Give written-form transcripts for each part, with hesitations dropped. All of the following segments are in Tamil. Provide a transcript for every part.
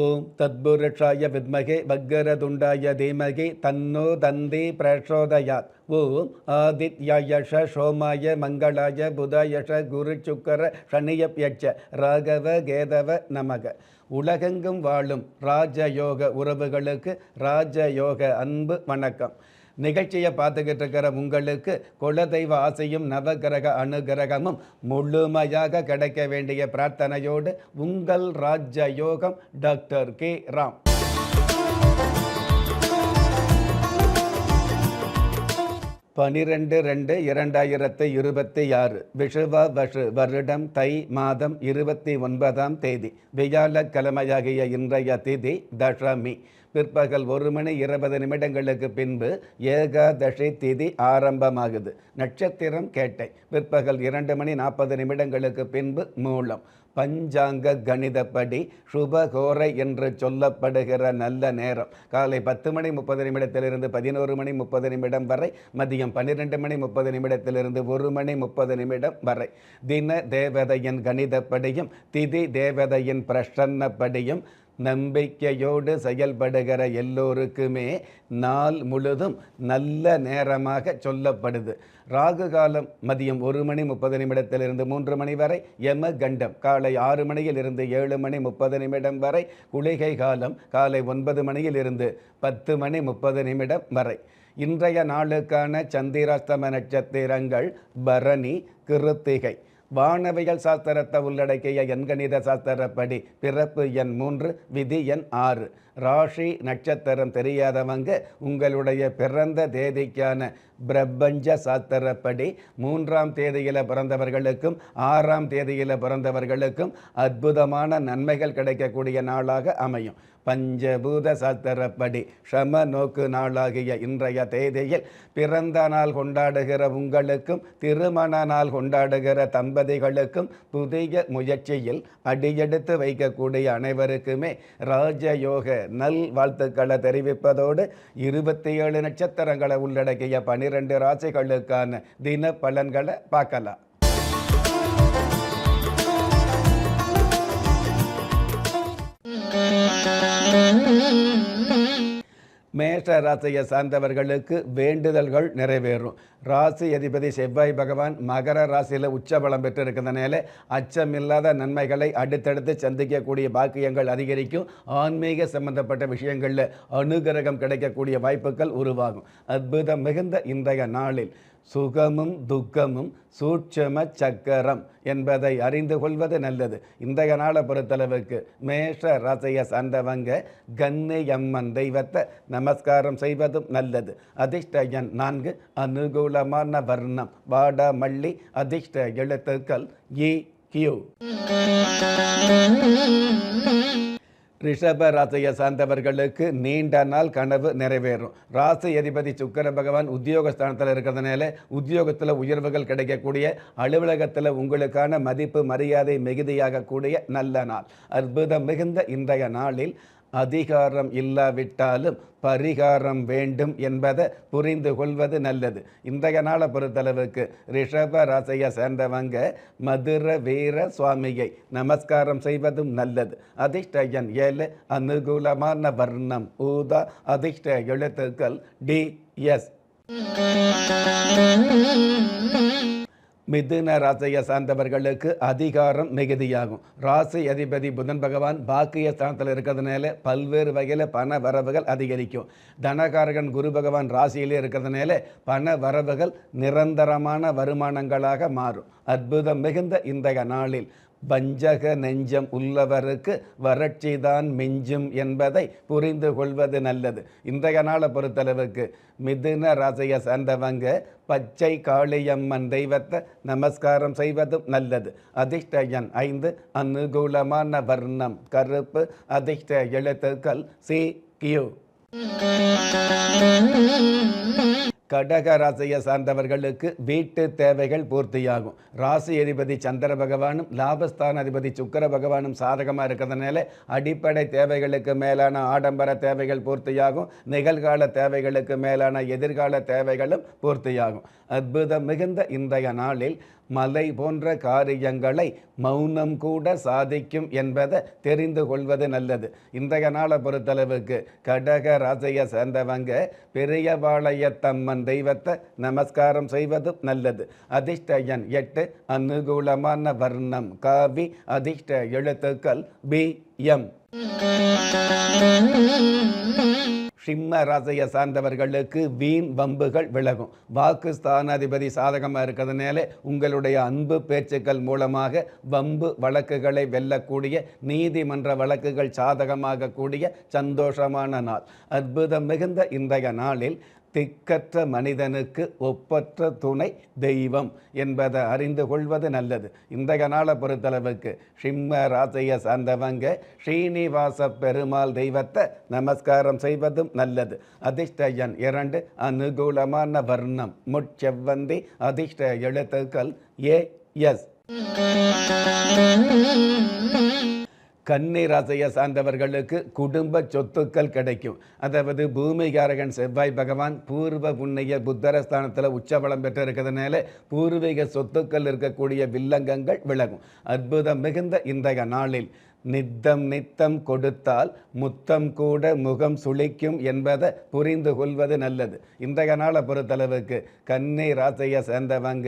ஓம் தத்புருஷாய வித்மகே வக்கரதுண்டாய தீமகி தன்னோ தந்தி பிரச்சோதயாத். ஓம் ஆதித்யாயஷ சோமாய மங்களாய புதாயஷ குரு சுக்கர சனியப்யட்ச ராகவ கேதவ நமக. உலகெங்கும் வாழும் ராஜயோக உறவுகளுக்கு ராஜயோக அன்பு வணக்கம். நிகழ்ச்சியை பார்த்துக்கிட்டு இருக்கிற உங்களுக்கு குலதெய்வ ஆசையும் நவகிரக அனுகிரகமும் முழுமையாக கிடைக்க வேண்டிய பிரார்த்தனையோடு உங்கள் ராஜயோகம் டாக்டர் கே ராம். பனிரெண்டு 2/2026 விஷுவ வஷு வருடம் தை மாதம் 29ஆம் தேதி வியாழக்கிழமையாகிய இன்றைய திதி தசமி. பிற்பகல் 1:20 பின்பு ஏகாதசி திதி ஆரம்பமாகுது. நட்சத்திரம் கேட்டை. பிற்பகல் 2:40 பின்பு மூலம். பஞ்சாங்க கணிதப்படி சுபகோரை என்று சொல்லப்படுகிற நல்ல நேரம் காலை 10:30 11:30 வரை, மதியம் 12:30 1:30 வரை. தின தேவதையின் கணிதப்படியும் திதி தேவதையின் பிரசன்னப்படியும் நம்பிக்கையோடு செயல்படுகிற எல்லோருக்குமே நாள் முழுதும் நல்ல நேரமாக சொல்லப்படுது. ராகு காலம் மதியம் 1:30 3 மணி வரை. யம கண்டம் காலை 6 மணியிலிருந்து 7:30 வரை. குளிகை காலம் காலை 9 மணியிலிருந்து 10:30 வரை. இன்றைய நாளுக்கான சந்திராஸ்தம நட்சத்திரங்கள் பரணி, கிருத்திகை. வானவியல் சாஸ்திரத்தை உள்ளடக்கிய எண்கணித சாஸ்திரப்படி பிறப்பு எண் 3, விதி எண் 6. ராசி நட்சத்திரம் தெரியாதவங்க உங்களுடைய பிறந்த தேதிக்கான பிரபஞ்ச சாஸ்திரப்படி 3ஆம் தேதியில் பிறந்தவர்களுக்கும் 6ஆம் தேதியில் பிறந்தவர்களுக்கும் அற்புதமான நன்மைகள் கிடைக்கக்கூடிய நாளாக அமையும். பஞ்சபூத சாஸ்திரப்படி சம நோக்கு நாளாகிய இன்றைய தேதியில் பிறந்த நாள் கொண்டாடுகிற உங்களுக்கும் திருமண நாள் கொண்டாடுகிற தம்பதிகளுக்கும் புதிய முயற்சியில் அடியெடுத்து வைக்கக்கூடிய அனைவருக்குமே ராஜயோக நல் வாழ்த்துக்களை தெரிவிப்பதோடு 27 நட்சத்திரங்களை உள்ளடக்கிய 12 ராசிகளுக்கான தின பலன்களை பார்க்கலாம். மேஷ ராசியை சார்ந்தவர்களுக்கு வேண்டுதல்கள் நிறைவேறும். ராசி அதிபதி செவ்வாய் பகவான் மகர ராசியில் உச்சபலம் பெற்று இருக்கிறதுனால அச்சமில்லாத நன்மைகளை அடுத்தடுத்து சந்திக்கக்கூடிய பாக்கியங்கள் அதிகரிக்கும். ஆன்மீக சம்பந்தப்பட்ட விஷயங்களில் அனுகிரகம் கிடைக்கக்கூடிய வாய்ப்புகள் உருவாகும். அற்புதம் மிகுந்த இன்றைய நாளில் சுகமும் துக்கமும் சூட்சம சக்கரம் என்பதை அறிந்து கொள்வது நல்லது. இன்றைய நாளை பொறுத்தளவுக்கு மேஷ ராசியை சார்ந்தவங்க கன்னியம்மன் தெய்வத்தை நமஸ்காரம் செய்வதும் நல்லது. அதிர்ஷ்ட எண் 4, அனுகூலமான வர்ணம் வாடாமல்லி. அதிர்ஷ்ட எழுத்துக்கள் இ, கியூ. ரிஷப ராசியை சார்ந்தவர்களுக்கு நீண்ட நாள் கனவு நிறைவேறும். ராசி அதிபதி சுக்கிர பகவான் உத்தியோகஸ்தானத்தில் இருக்கிறதுனால உத்தியோகத்தில் உயர்வுகள் கிடைக்கக்கூடிய, அலுவலகத்தில் உங்களுக்கான மதிப்பு மரியாதை மிகுதியாகக்கூடிய நல்ல நாள். அற்புதம் மிகுந்த இன்றைய நாளில் அதிகாரம் இல்லாவிட்டாலும் பரிகாரம் வேண்டும் என்பதை புரிந்து கொள்வது நல்லது. இன்றைய நாளை பொறுத்தளவுக்கு ரிஷப ராசியை சேர்ந்தவங்க மதுர வீர சுவாமியை நமஸ்காரம் செய்வதும் நல்லது. அதிர்ஷ்ட எண் 7, அனுகூலமான வர்ணம் ஊதா. அதிர்ஷ்ட எழுத்துக்கள் டி, எஸ். மிதுன ராசியை சார்ந்தவர்களுக்கு அதிகாரம் மிகுதியாகும். ராசி அதிபதி புதன் பகவான் பாக்கிய ஸ்தானத்தில் இருக்கிறதுனால பல்வேறு வகையில் பண வரவுகள் அதிகரிக்கும். தனகாரகன் குரு பகவான் ராசியிலே இருக்கிறதுனால பண வரவுகள் நிரந்தரமான வருமானங்களாக மாறும். அற்புதம் மிகுந்த இன்றைய நாளில் வஞ்சக நெஞ்சம் உள்ளவருக்கு வறட்சிதான் மிஞ்சும் என்பதை புரிந்து கொள்வது நல்லது. இன்றைய நாளை பொறுத்தளவுக்கு மிதுன ராசியை சார்ந்தவங்க பச்சை காளியம்மன் தெய்வத்தை நமஸ்காரம் செய்வதும் நல்லது. அதிர்ஷ்ட எண் 5, அனுகூலமான வர்ணம் கருப்பு. அதிர்ஷ்ட எழுத்துக்கள் சி, கியூ. கடக ராசியை சார்ந்தவர்களுக்கு வீட்டு தேவைகள் பூர்த்தியாகும். ராசி அதிபதி சந்திர பகவானும் லாபஸ்தான அதிபதி சுக்கிர பகவானும் சாதகமாக இருக்கிறதுனால அடிப்படை தேவைகளுக்கு மேலான ஆடம்பர தேவைகள் பூர்த்தியாகும். நிகழ்கால தேவைகளுக்கு மேலான எதிர்கால தேவைகளும் பூர்த்தியாகும். அற்புதம் மிகுந்த இன்றைய நாளில் மலை போன்ற காரியங்களை மௌனம் கூட சாதிக்கும் என்பதை தெரிந்து கொள்வது நல்லது. இன்றைய நாளை பொறுத்தளவுக்கு கடக ராசியை சேர்ந்தவங்க பெரியபாளையத்தம்மன் தெய்வத்தை நமஸ்காரம் செய்வதும் நல்லது. அதிர்ஷ்ட எண் 8, அனுகூலமான வர்ணம் காவி, அதிர்ஷ்ட எழுத்துக்கள் பி எம். சிம்ம ராசியை சார்ந்தவர்களுக்கு வீண் வம்புகள் விலகும். வாக்கு ஸ்தானாதிபதி சாதகமாக இருக்கிறதுனால உங்களுடைய அன்பு பேச்சுக்கள் மூலமாக வம்பு வழக்குகளை வெல்லக்கூடிய, நீதிமன்ற வழக்குகள் சாதகமாக கூடிய சந்தோஷமான நாள். அற்புதம் மிகுந்த இன்றைய நாளில் திக்கற்ற மனிதனுக்கு ஒப்பற்ற துணை தெய்வம் என்பதை அறிந்து கொள்வது நல்லது. இன்றைய நாளை பொறுத்தளவுக்கு சிம்ம ராசியை சார்ந்தவங்க ஸ்ரீனிவாச பெருமாள் தெய்வத்தை நமஸ்காரம் செய்வதும் நல்லது. அதிர்ஷ்ட எண் 2, அனுகூலமான வர்ணம் முட்செவ்வந்தி, அதிர்ஷ்ட எழுத்துக்கள் ஏ எஸ். கன்னி ராசியை சார்ந்தவர்களுக்கு குடும்ப சொத்துக்கள் கிடைக்கும். அதாவது பூமிகாரகன் செவ்வாய் பகவான் பூர்வ புண்ணிய புத்தரஸ்தானத்தில் உச்சபலம் பெற்று இருக்கிறதுனால பூர்வீக சொத்துக்கள் இருக்கக்கூடிய வில்லங்கங்கள் விலகும். அற்புதம் மிகுந்த இன்றைய நாளில் நித்தம் கொடுத்தால் முத்தம் கூட முகம் சுளிக்கும் என்பதை புரிந்து கொள்வது நல்லது. இன்றைய நாளை பொறுத்தளவுக்கு கன்னி ராசியை சேர்ந்தவங்க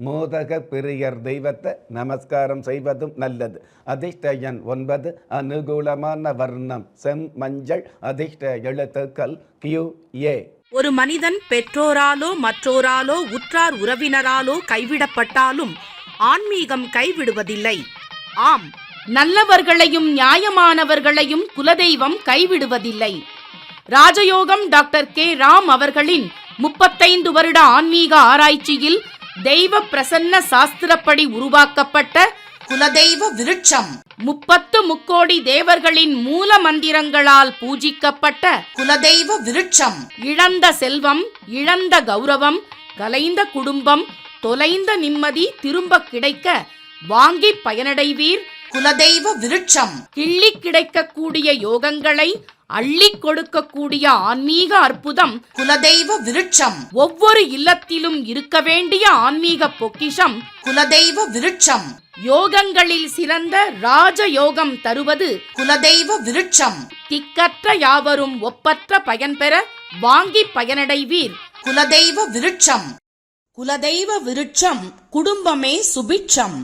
மோதக பிரியர் தெய்வத்தை நமஸ்காரம் செய்வதும் நல்லது. அதிர்ஷ்ட எண் 9, அனுகூலமான வர்ணம் செம் மஞ்சள், அதிர்ஷ்ட எழுத்துக்கள் கியூ ஏ. ஒரு மனிதன் பெற்றோராலோ மற்றோராலோ உற்றார் உறவினராலோ கைவிடப்பட்டாலும் ஆன்மீகம் கைவிடுவதில்லை. ஆம், நல்லவர்களையும் நியாயமானவர்களையும் குலதெய்வம் கைவிடுவதில்லை. ராஜயோகம் டாக்டர் கே ராம் அவர்களின் 35 வருட ஆன்மீக ஆராய்ச்சியில் தெய்வ பிரசன்ன சாஸ்திரப்படி உருவாக்கப்பட்ட குலதெய்வ விருட்சம், 30 முக்கோடி தேவர்களின் மூல மந்திரங்களால் பூஜிக்கப்பட்ட குலதெய்வ விருட்சம், இழந்த செல்வம், இழந்த கௌரவம், கலைந்த குடும்பம், தொலைந்த நிம்மதி திரும்ப கிடைக்க வாங்கி பயனடைவீர். குலதெய்வ விருட்சம் கிள்ளி கிடைக்கக்கூடிய யோகங்களை அள்ளி கொடுக்கக்கூடிய ஆன்மீக அற்புதம் குலதெய்வ விருட்சம். ஒவ்வொரு இல்லத்திலும் இருக்க வேண்டிய ஆன்மீக பொக்கிஷம் குலதெய்வ விருட்சம். யோகங்களில் சிறந்த ராஜயோகம் தருவது குலதெய்வ விருட்சம். திக்கற்ற யாவரும் ஒப்பற்ற பயன் பெற வாங்கி பயனடைவீர். குலதெய்வ விருட்சம். குலதெய்வ விருட்சம் குடும்பமே சுபிட்சம்.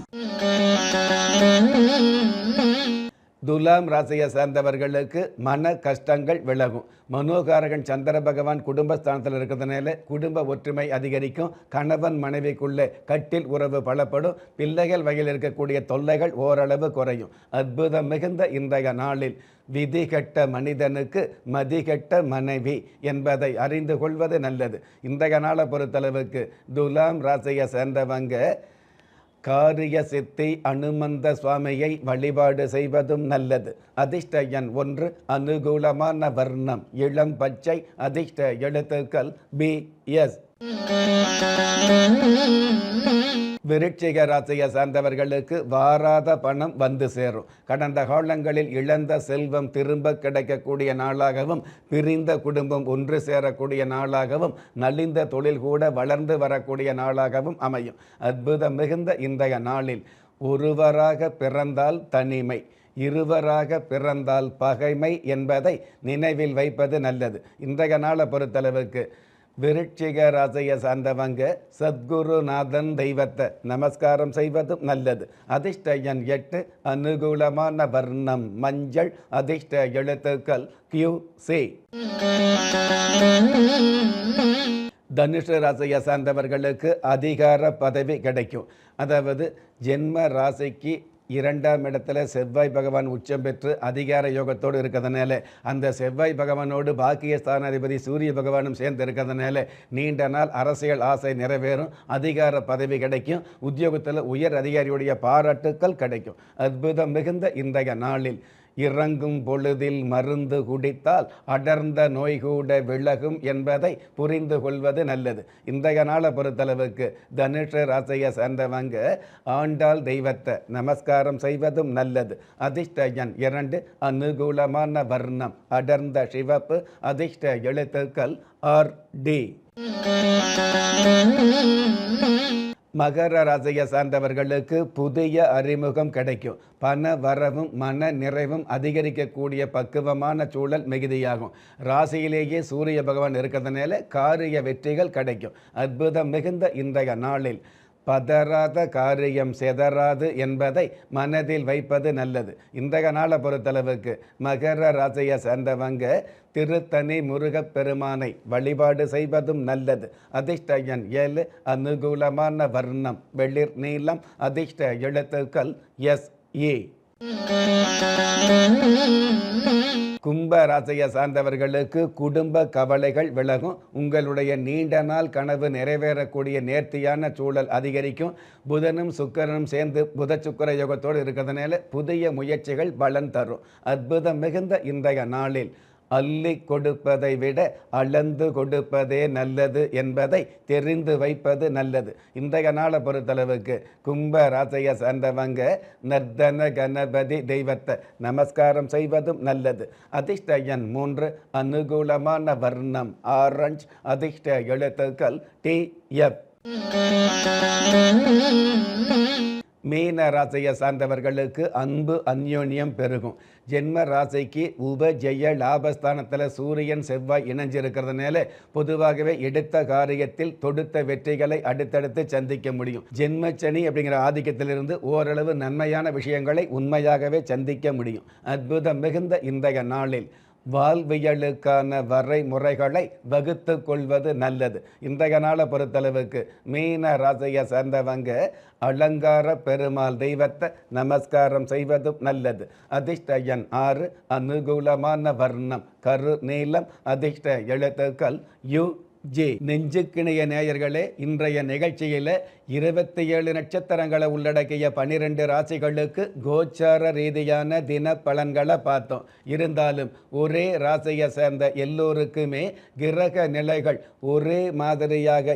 துலாம் ராசியை சேர்ந்தவர்களுக்கு மன கஷ்டங்கள் விலகும். மனோகாரகன் சந்திர பகவான் குடும்பஸ்தானத்தில் இருக்கிறதுனால குடும்ப ஒற்றுமை அதிகரிக்கும். கணவன் மனைவிக்குள்ளே கட்டில் உறவு பலப்படும். பிள்ளைகள் வகையில் இருக்கக்கூடிய தொல்லைகள் ஓரளவு குறையும். அற்புதம் மிகுந்த இன்றைய நாளில் விதிகட்ட மனிதனுக்கு மதிகட்ட மனைவி என்பதை அறிந்து கொள்வது நல்லது. இன்றைய நாளை பொறுத்தளவுக்கு துலாம் ராசியை சேர்ந்தவங்க காரிய சித்தி அனுமந்த சுவாமியை வழிபாடு செய்வதும் நல்லது. அதிர்ஷ்ட எண் 1, அனுகூலமான வர்ணம் இளம் பச்சை, அதிர்ஷ்ட எழுத்துக்கள் பி எஸ். விருட்சிக ராசியை சார்ந்தவர்களுக்கு வாராத பணம் வந்து சேரும். கடந்த காலங்களில் இழந்த செல்வம் திரும்ப கிடைக்கக்கூடிய நாளாகவும், பிரிந்த குடும்பம் ஒன்று சேரக்கூடிய நாளாகவும், நலிந்த தொழில் கூட வளர்ந்து வரக்கூடிய நாளாகவும் அமையும். அற்புதம் மிகுந்த இன்றைய நாளில் ஒருவராக பிறந்தால் தனிமை, இருவராக பிறந்தால் பகைமை என்பதை நினைவில் வைப்பது நல்லது. இன்றைய நாளை பொறுத்தளவுக்கு விருட்சிக ராசியை சார்ந்தவங்க சத்குருநாதன் தெய்வத்தை நமஸ்காரம் செய்வதும் நல்லது. அதிர்ஷ்ட எண் 8, அனுகூலமான வர்ணம் மஞ்சள், அதிர்ஷ்ட எழுத்துக்கள் கியூ சி. தனுஷ ராசியை சார்ந்தவர்களுக்கு அதிகார பதவி கிடைக்கும். அதாவது ஜென்ம ராசிக்கு 2ஆம் இடத்துல செவ்வாய் பகவான் உச்சம் பெற்று அதிகார யோகத்தோடு இருக்கிறதுனால, அந்த செவ்வாய் பகவானோடு பாக்கிய ஸ்தானாதிபதி சூரிய பகவானும் சேர்ந்து இருக்கிறதுனால நீண்ட நாள் அரசியல் ஆசை நிறைவேறும். அதிகார பதவி கிடைக்கும். உத்தியோகத்தில் உயர் அதிகாரியுடைய பாராட்டுக்கள் கிடைக்கும். அற்புதம் மிகுந்த இன்றைய நாளில் இறங்கும் பொழுதில் மருந்து குடித்தால் அடர்ந்த நோய் கூட விலகும் என்பதை புரிந்து கொள்வது நல்லது. இன்றைய நாளை பொறுத்தளவுக்கு தனுஷ ராசியை சேர்ந்தவங்க ஆண்டாள் தெய்வத்தை நமஸ்காரம் செய்வதும் நல்லது. அதிர்ஷ்ட எண் 2, அனுகூலமான வர்ணம் அடர்ந்த சிவப்பு, அதிர்ஷ்ட எழுத்துக்கள் ஆர் டி. மகர ராசியை சார்ந்தவர்களுக்கு புதிய அறிமுகம் கிடைக்கும். பண வரவும் மன நிறைவும் அதிகரிக்கக்கூடிய பக்குவமான சூழல் மிகுதியாகும். ராசியிலேயே சூரிய பகவான் இருக்கிறதுனால காரிய வெற்றிகள் கிடைக்கும். அற்புதம் மிகுந்த இன்றைய நாளில் பதறாத காரியம் செதறாது என்பதை மனதில் வைப்பது நல்லது. இன்றைய நாளை பொறுத்தளவுக்கு மகர ராசியை சேர்ந்தவங்க திருத்தணி முருகப்பெருமானை வழிபாடு செய்வதும் நல்லது. அதிர்ஷ்ட எண் 7, அனுகூலமான வர்ணம் வெளிர் நீலம், அதிர்ஷ்ட எழுத்துக்கள் SE. கும்ப ராசியை சார்ந்தவர்களுக்கு குடும்ப கவலைகள் விலகும். உங்களுடைய நீண்ட நாள் கனவு நிறைவேறக்கூடிய நேர்த்தியான சூழல் அதிகரிக்கும். புதனும் சுக்கிரனும் சேர்ந்து புத சுக்கிர யோகத்தோடு இருக்கிறதுனால புதிய முயற்சிகள் பலன் தரும். அற்புதம் மிகுந்த இன்றைய நாளில் அள்ளி கொடுப்பதை விட அளந்து கொடுப்பதே நல்லது என்பதை தெரிந்து வைப்பது நல்லது. இன்றைய நாளை பொறுத்தளவுக்கு கும்ப ராசியை சார்ந்தவங்க நர்தன கணபதி தெய்வத்தை நமஸ்காரம் செய்வதும் நல்லது. அதிர்ஷ்ட எண் 3, அனுகூலமான வர்ணம் ஆரஞ்சு, அதிர்ஷ்ட எழுத்துக்கள் TF. மீன ராசியை சார்ந்தவர்களுக்கு அன்பு அந்யோன்யம் பெருகும். ஜென்ம ராசிக்கு உபஜெய லாபஸ்தானத்தில் சூரியன் செவ்வாய் இணைஞ்சிருக்கிறதுனால பொதுவாகவே எடுத்த காரியத்தில் தொடுத்த வெற்றிகளை அடுத்தடுத்து சந்திக்க முடியும். ஜென்மச்சனி அப்படிங்கிற ஆதிக்கத்திலிருந்து ஓரளவு நன்மையான விஷயங்களை உண்மையாகவே சந்திக்க முடியும். அற்புதம் மிகுந்த இன்றைய நாளில் வாழ்வியலுக்கான வரைமுறைகளை வகுத்து கொள்வது நல்லது. இன்றைய நாளை பொறுத்தளவுக்கு மீன ராசியை சேர்ந்தவங்க அலங்கார பெருமாள் தெய்வத்தை நமஸ்காரம் செய்வதும் நல்லது. அதிர்ஷ்ட எண் 6, அனுகூலமான வர்ணம் கரு நீலம், அதிர்ஷ்ட எழுத்துக்கள் UJ. நெஞ்சுக்கிணைய நேயர்களே, இன்றைய நிகழ்ச்சியில் 27 நட்சத்திரங்களை உள்ளடக்கிய 12 ராசிகளுக்கு கோச்சார ரீதியான தின பலன்களை பார்த்தோம். இருந்தாலும் ஒரே ராசியை சேர்ந்த எல்லோருக்குமே கிரக நிலைகள் ஒரே மாதிரியாக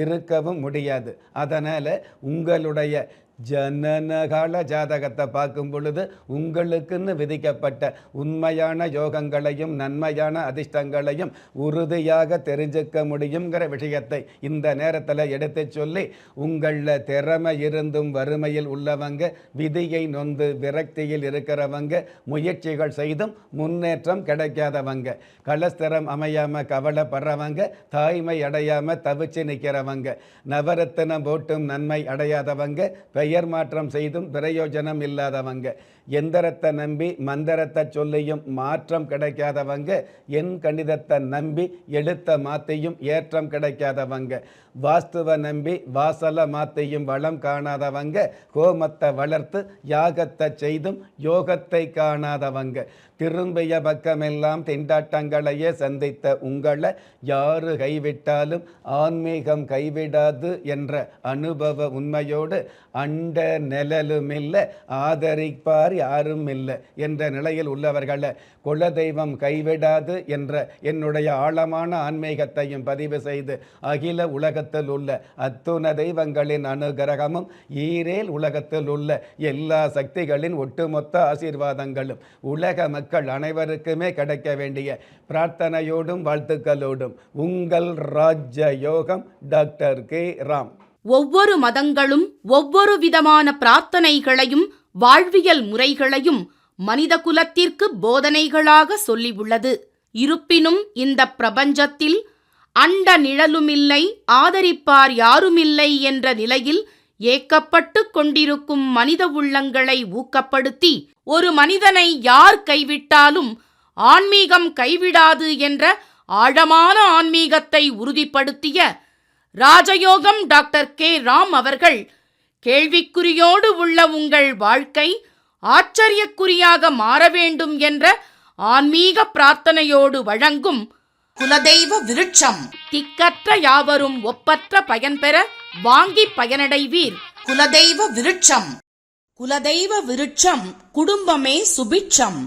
இருக்கவும் முடியாது. அதனால் உங்களுடைய ஜனனகால ஜாதகத்தை பார்க்கும் பொழுது உங்களுக்குன்னு விதிக்கப்பட்ட உண்மையான யோகங்களையும் நன்மையான அதிர்ஷ்டங்களையும் உறுதியாக தெரிஞ்சுக்க முடியுங்கிற விஷயத்தை இந்த நேரத்தில் எடுத்து சொல்லி, உங்களில் திறமை இருந்தும் வறுமையில் உள்ளவங்க, விதியை நொந்து விரக்தியில் இருக்கிறவங்க, முயற்சிகள் செய்தும் முன்னேற்றம் கிடைக்காதவங்க, கலஸ்தரம் அமையாமல் கவலைப்படுறவங்க, தாய்மை அடையாமல் தவிச்சு நிற்கிறவங்க, நவரத்தினம் போட்டும் நன்மை அடையாதவங்க, பெயர் மாற்றம் செய்தும் பிரயோஜனம் இல்லாதவங்க, எந்திரத்தை நம்பி மந்திரத்தை சொல்லியும் மாற்றம் கிடைக்காதவங்க, என் கணிதத்தை நம்பி எழுத்த மாற்றியும் ஏற்றம் கிடைக்காதவங்க, வாஸ்துவை நம்பி வாசலை மாற்றியும் வளம் காணாதவங்க, ஹோமத்தை வளர்த்து யாகத்தை செய்தும் யோகத்தை காணாதவங்க, திரும்பிய பக்கமெல்லாம் திண்டாட்டங்களையே சந்தித்த உங்களை யாரு கைவிட்டாலும் ஆன்மீகம் கைவிடாது என்ற அனுபவ உண்மையோடு அண்ட நிழலுமில்லை, ஆதரிப்பார் யாரும் இல்லை என்ற நிலையில் உள்ளவர்களை குலதெய்வம் கைவிடாது என்ற என்னுடைய ஆழமான ஆன்மீகத்தையும் பதிவு செய்து அகில உலகத்தில் உள்ள அத்துண தெய்வங்களின் அனுகிரகமும் ஈரேல் உலகத்தில் உள்ள எல்லா சக்திகளின் ஒட்டுமொத்த ஆசீர்வாதங்களும் உலக மக்கள் அனைவருக்குமே கிடைக்க வேண்டிய பிரார்த்தனையோடும் வாழ்த்துக்களோடும் உங்கள் ராஜ்ய யோகம் டாக்டர் K. ராம். ஒவ்வொரு மதங்களும் ஒவ்வொரு விதமான பிரார்த்தனைகளையும் வாழ்வியல் முறைகளையும் மனித குலத்திற்கு போதனைகளாக சொல்லியுள்ளது. இருப்பினும் இந்த பிரபஞ்சத்தில் அண்ட நிழலுமில்லை, ஆதரிப்பார் யாருமில்லை என்ற நிலையில் ஏக்கப்பட்டு கொண்டிருக்கும் மனித உள்ளங்களை ஊக்கப்படுத்தி, ஒரு மனிதனை யார் கைவிட்டாலும் ஆன்மீகம் கைவிடாது என்ற ஆழமான ஆன்மீகத்தை உறுதிப்படுத்திய ராஜயோகம் டாக்டர் K. ராம் அவர்கள் கேள்விக்குறியோடு உள்ள உங்கள் வாழ்க்கை ஆச்சரியக்குறியாக மாற வேண்டும் என்ற ஆன்மீக பிரார்த்தனையோடு வழங்கும் குலதெய்வ விருட்சம். திக்கற்ற யாவரும் ஒப்பற்ற பயன்பெற வாங்கி பயனடைவீர். குலதெய்வ விருட்சம். குலதெய்வ விருட்சம் குடும்பமே சுபிட்சம்.